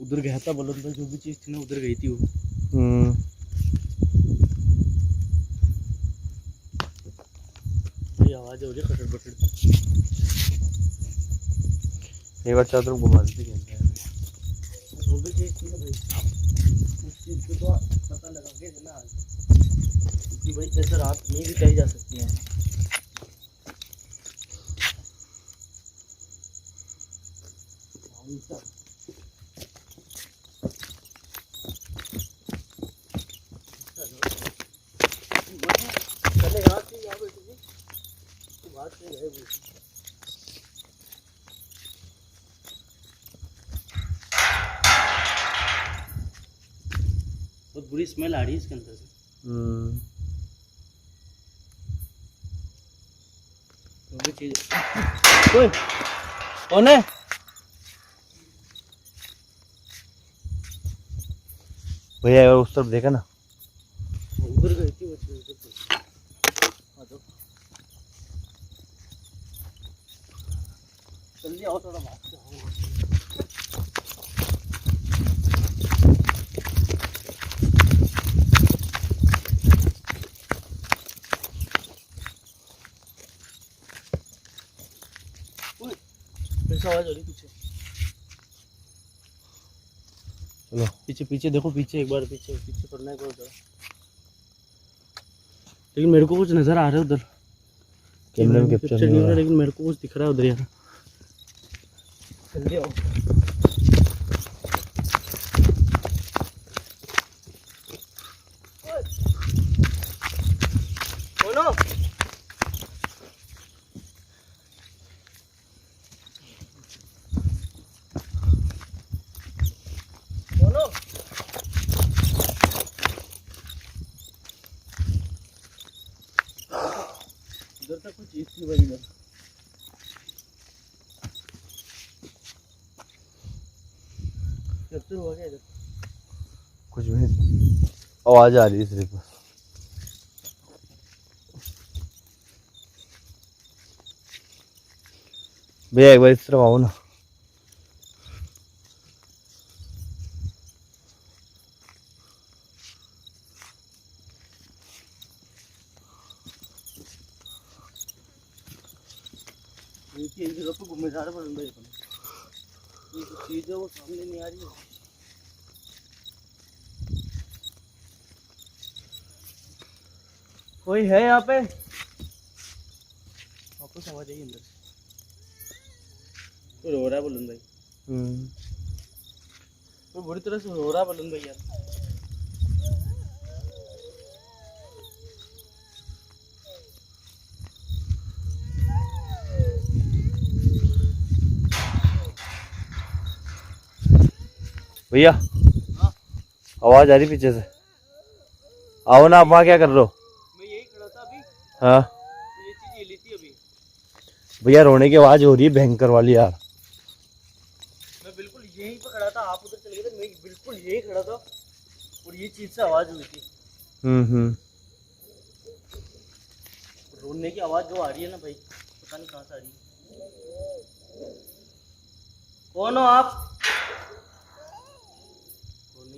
उधर गया था बलवंत भाई, जो भी चीज थी ना उधर गई थी वो। ये आवाज हो रही है खटड़ पटड़। एक बार चादर घुमा देते जो भी चीज थी ना भाई, उस चीज को तो पता लगा के ना आज, क्योंकि भाई ऐसे रात नहीं भी कही जा सकती है। चले यहाँ से यहाँ बैठी थी तो बात से गए हुए थे। बहुत बुरी स्मेल आ रही है इसके अंदर से। जो भी चीज ओए कौन है? भैया यार उस तरफ देखा ना, उधर गई थी वो चीज। जल्दी आओ, थोड़ा बात से आओ। कैसा आवाज हो रही पीछे? चलो पीछे पीछे देखो, पीछे एक बार पीछे पीछे करना है उधर। लेकिन मेरे को कुछ नजर आ रहा है उधर, कैमरे में कैप्चर नहीं हो रहा, लेकिन मेरे को कुछ दिख रहा है उधर यार। जल्दी आओ। बोलो बोलो। इधर तक कुछ चीज थी भाई, इधर कैप्चर हुआ क्या इधर? कुछ भी नहीं, आवाज आ रही है सिर्फ। भैया एक बार इस तरफ आओ ना। एक जगह पे घूमे जा रहे हैं भाई अपन, ये चीज है वो सामने नहीं आ रही है। कोई है यहाँ पे? वापस आवाज आई अंदर से, कोई रो रहा है बुलंद भाई। कोई बुरी तरह से रो रहा है बुलंद भाई यार। भैया आवाज आ रही पीछे से, आओ ना। आप वहाँ क्या कर रहे हो? मैं यही खड़ा था अभी। हाँ ये चीज ये ली थी अभी। भैया रोने की आवाज हो रही है भयंकर वाली यार। मैं बिल्कुल यहीं पे खड़ा था, आप उधर चले गए थे, मैं बिल्कुल यहीं खड़ा था और ये चीज से आवाज हुई थी। रोने की आवाज जो आ रही है ना भाई, पता नहीं कहाँ से आ रही है। कौन हो आप?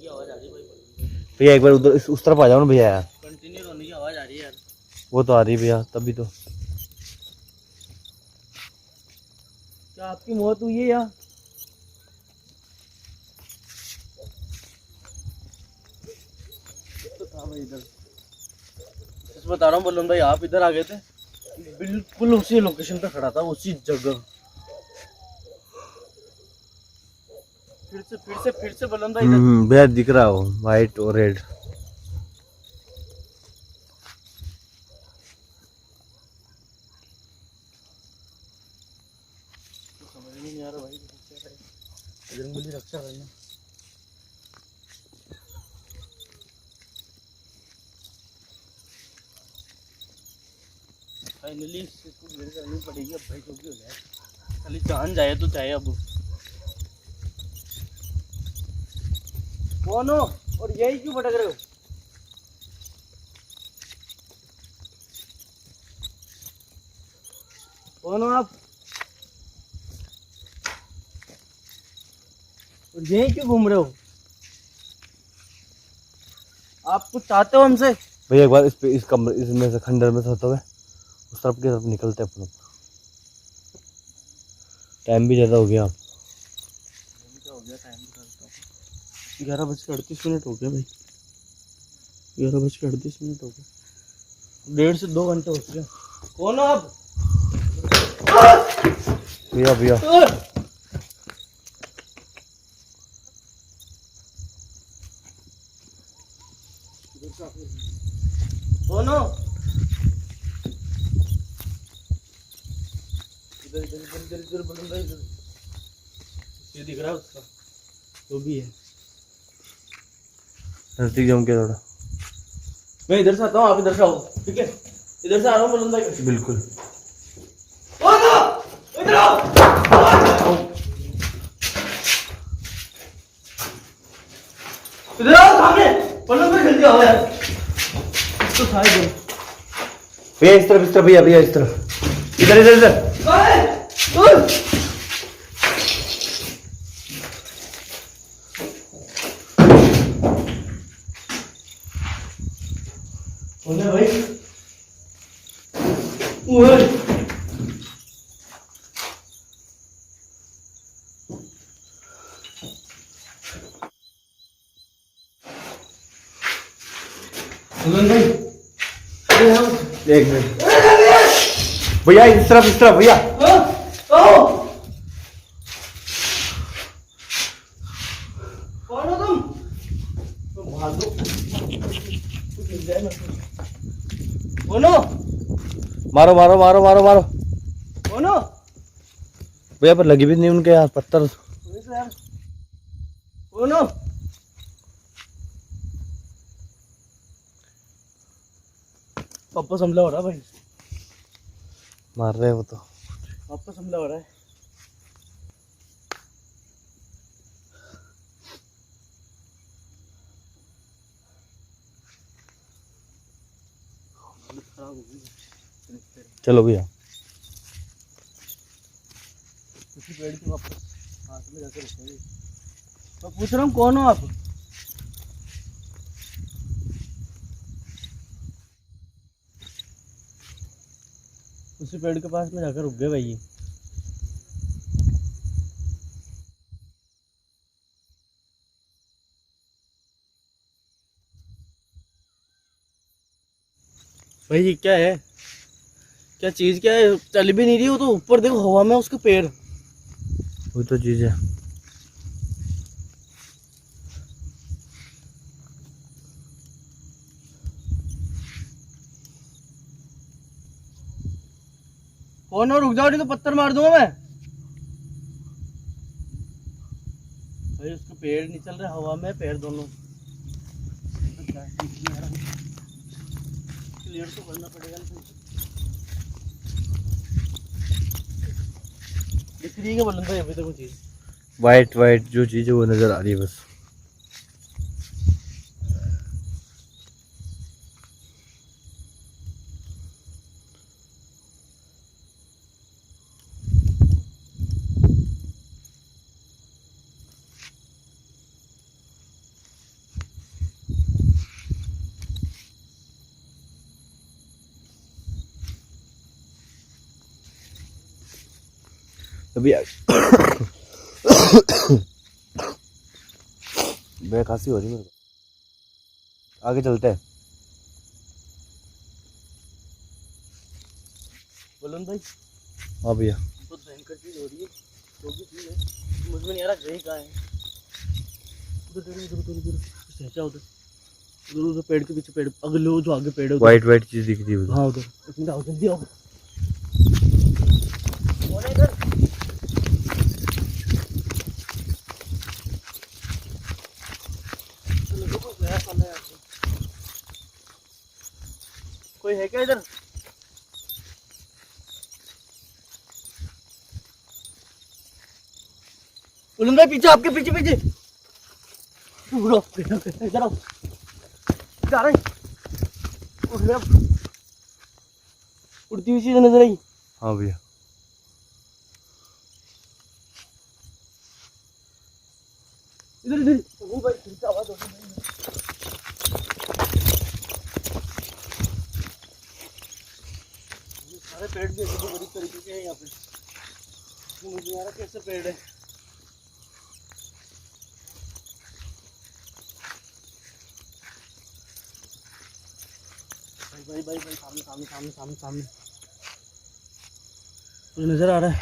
आवाज आ रही है भाई। भैया एक बार उधर उस तरफ आ जाओ ना भैया यार। कंटिन्यू रोने की आवाज आ रही है यार। वो तो आ रही है भैया तभी तो। क्या आपकी मौत हुई है या? तो था भाई इधर। सच बता रहा हूँ बल्लम भाई, आप इधर आ गए थे, बिल्कुल उसी लोकेशन पे खड़ा था, उसी जगह। फिर से बल्लम भाई इधर। भैया दिख रहा हो वाइट और रेड। समझ में नहीं आ रहा भाई, बजरंगबली रक्षा करना। फाइनली इसको क्लियर करनी पड़ेगी अब भाई, क्योंकि हो जाए खाली जान जाए तो जाए अब। कौन हो और यही क्यों भटक रहे हो? कौन हो आप और यही क्यों घूम रहे हो? आप कुछ चाहते हो हमसे? भैया एक बार इस पे इस कमरे इसमें से खंडर में से होते हुए उस तरफ की तरफ निकलते हैं अपन। टाइम भी ज़्यादा हो गया। क्या हो गया? टाइम भी करता हूँ, 11:38 हो गया भाई। 11:38 हो गए, 1.5 से 2 घंटे हो चुके। कौन हो आप? भैया भैया कौन हो? इधर इधर इधर इधर इधर बोल रहा है, इधर ये दिख रहा है उसका, जो भी है। नजदीक जाऊँ क्या थोड़ा? मैं इधर से आता हूँ, आप इधर से आओ, ठीक है? इधर से आ रहा हूँ बुलंदा के। बिल्कुल। कौन हो? इधर आओ। इधर आओ सामने, बुलंदा जल्दी आओ यार। तो सारे बोल भैया इस तरफ भैया भैया इस तरफ, इधर इधर इधर। भाई ओए भाई, एक मिनट भैया इस तरफ भैया। कौन हो तुम? भाग दो। कौन हो? मारो मारो मारो मारो मारो। कौन हो? भैया पर लगी भी नहीं उनके यार पत्थर। कौन हो? वापस हमला हो रहा भाई, मार रहे हैं वो तो। वापस हमला हो रहा है। चलो भैया उसी पेड़ के वापस हाथ में जाकर रुकेंगे। मैं पूछ रहा हूँ कौन हो आप? उसी पेड़ के पास में जाकर रुक गए भाई। भाई ये क्या है? क्या चीज क्या है? चल भी नहीं रही, वो तो ऊपर देखो हवा में उसके पैर। वो तो चीज है। कौन हो? रुक जाओ नहीं तो पत्थर मार दूंगा मैं। भाई उसके पैर नहीं चल रहे हवा में, पैर दोनों। क्लियर तो करना पड़ेगा। दिख रही है बल्लम भाई अभी तक वो चीज? वाइट वाइट जो चीज है वो नजर आ रही है बस। अभी बेखासी हो रही मेरे को। आगे चलते हैं। बोलन भाई हाँ भैया, बहुत भयंकर चीज हो रही है, जो भी चीज है मुझ में नहीं आ रहा गई कहाँ है। उधर उधर उधर उधर सहचा उधर उधर उधर पेड़ के पीछे, पेड़ अगले वो जो आगे पेड़ है उधर। वाइट वाइट चीज दिख रही है उधर। हाँ उधर इतना आओ, जल्दी आओ। कौन है इधर? लोगों को गया सामने यहाँ से। कोई है क्या इधर? उलम भाई पीछे, आपके पीछे पीछे उड़ो, इधर आओ, जा रहे उड़ गया, उड़ती हुई चीज नजर आई। हाँ भैया, इधर इधर ओ भाई फिर से आवाज हो रही है। ये सारे पेड़ भी ऐसे बड़ी तरीके के हैं यहाँ पे, मुझे यार कैसे पेड़ है। भाई भाई भाई सामने सामने सामने सामने सामने कुछ नजर आ रहा है।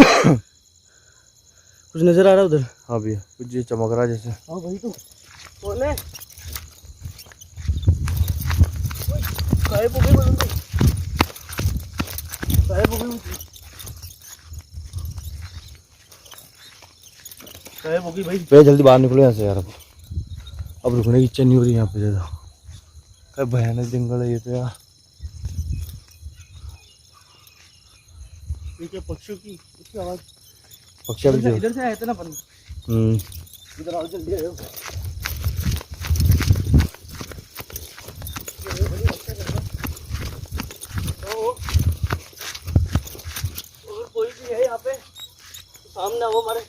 कुछ नजर आ रहा है उधर। हाँ भैया, कुछ ये चमक रहा है जैसे। हाँ भाई तो कौन है? गायब हो गई, बोल दो गायब हो गई, गायब हो गई भाई। भैया जल्दी बाहर निकलो यहाँ से यार, अब रुकने की इच्छा नहीं हो रही यहाँ पे ज़्यादा। क्या भयानक जंगल है ये तो यार। ये क्या पक्षियों की उसकी आवाज? पक्षी भी इधर से आए थे ना अपन। इधर आओ, जल्दी आओ। और कोई भी है यहाँ पे सामने आओ हमारे।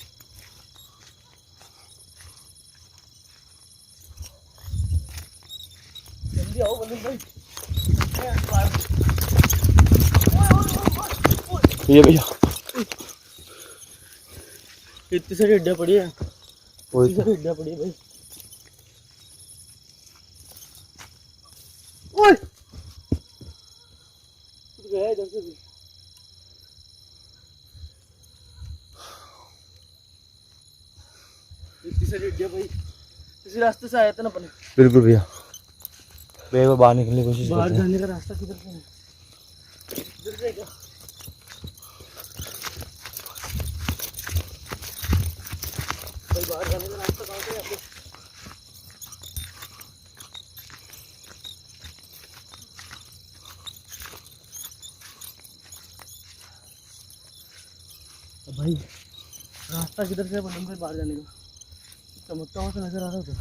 जल्दी आओ बलून भाई। ये भैया इतनी सारी हड्डियाँ पड़ी है, वही इतनी तो। सारी हड्डियाँ पड़ी है भाई। ओए कुछ गया इधर से भी। इतनी सारी हड्डियाँ भाई, इसी रास्ते से आए थे ना अपन। बिल्कुल भैया, भैया बाहर निकलने की कोशिश बाहर करते हैं। जाने का रास्ता किधर से है? इधर से क्या? भाई बाहर जाने का रास्ता कहाँ से है यहाँ पे? भाई रास्ता किधर से है बलम भाई बाहर जाने का? चमकता हुआ तो नजर आ रहा है उधर।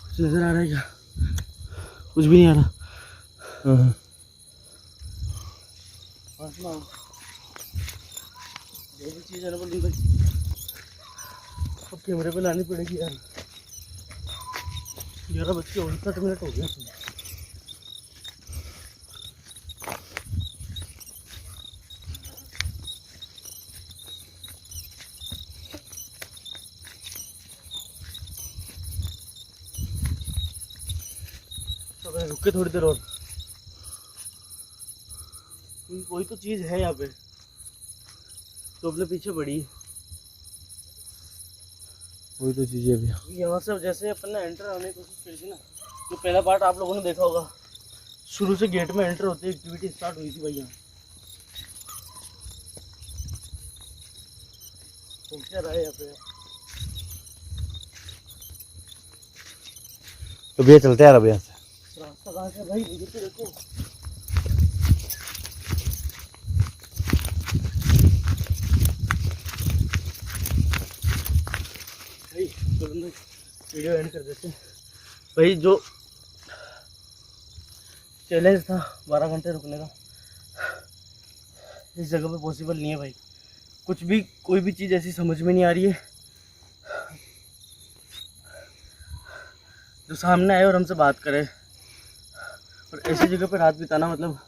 कुछ नजर आ रहा है क्या? कुछ भी नहीं आ रहा। पास में आओ। जो भी चीज़ है ना बलम भाई अब कैमरे पे लानी पड़ेगी यार। 11:59 हो गया। तो रुके थोड़ी देर और, कोई तो चीज है यहाँ पे तो अपने पीछे पड़ी। वही तो चीज़ है भैया। यहाँ से जैसे अपन ने एंटर होने की कोशिश करी थी ना, जो पहला पार्ट आप लोगों ने देखा होगा, शुरू से गेट में एंटर होती एक्टिविटी स्टार्ट हुई थी भाई। यहाँ तो क्या रहा है यहाँ पे? तो भैया चलते हैं यार अब यहाँ से। रास्ता कहाँ से भाई? इधर से देखो। भाई तुरंत वीडियो एंड कर देते हैं भाई। जो चैलेंज था 12 घंटे रुकने का, इस जगह पे पॉसिबल नहीं है भाई। कुछ भी कोई भी चीज़ ऐसी समझ में नहीं आ रही है जो सामने आए और हमसे बात करे, और ऐसी जगह पे रात बिताना मतलब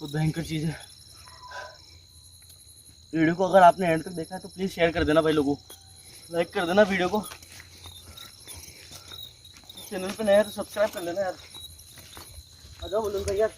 बहुत भयंकर चीज़ है। वीडियो को अगर आपने एंड तक देखा है तो प्लीज़ शेयर कर देना भाई लोगों, लाइक कर देना वीडियो को, चैनल पे नया है तो सब्सक्राइब कर लेना यार। आ जाओ बोलूँ भाई यार।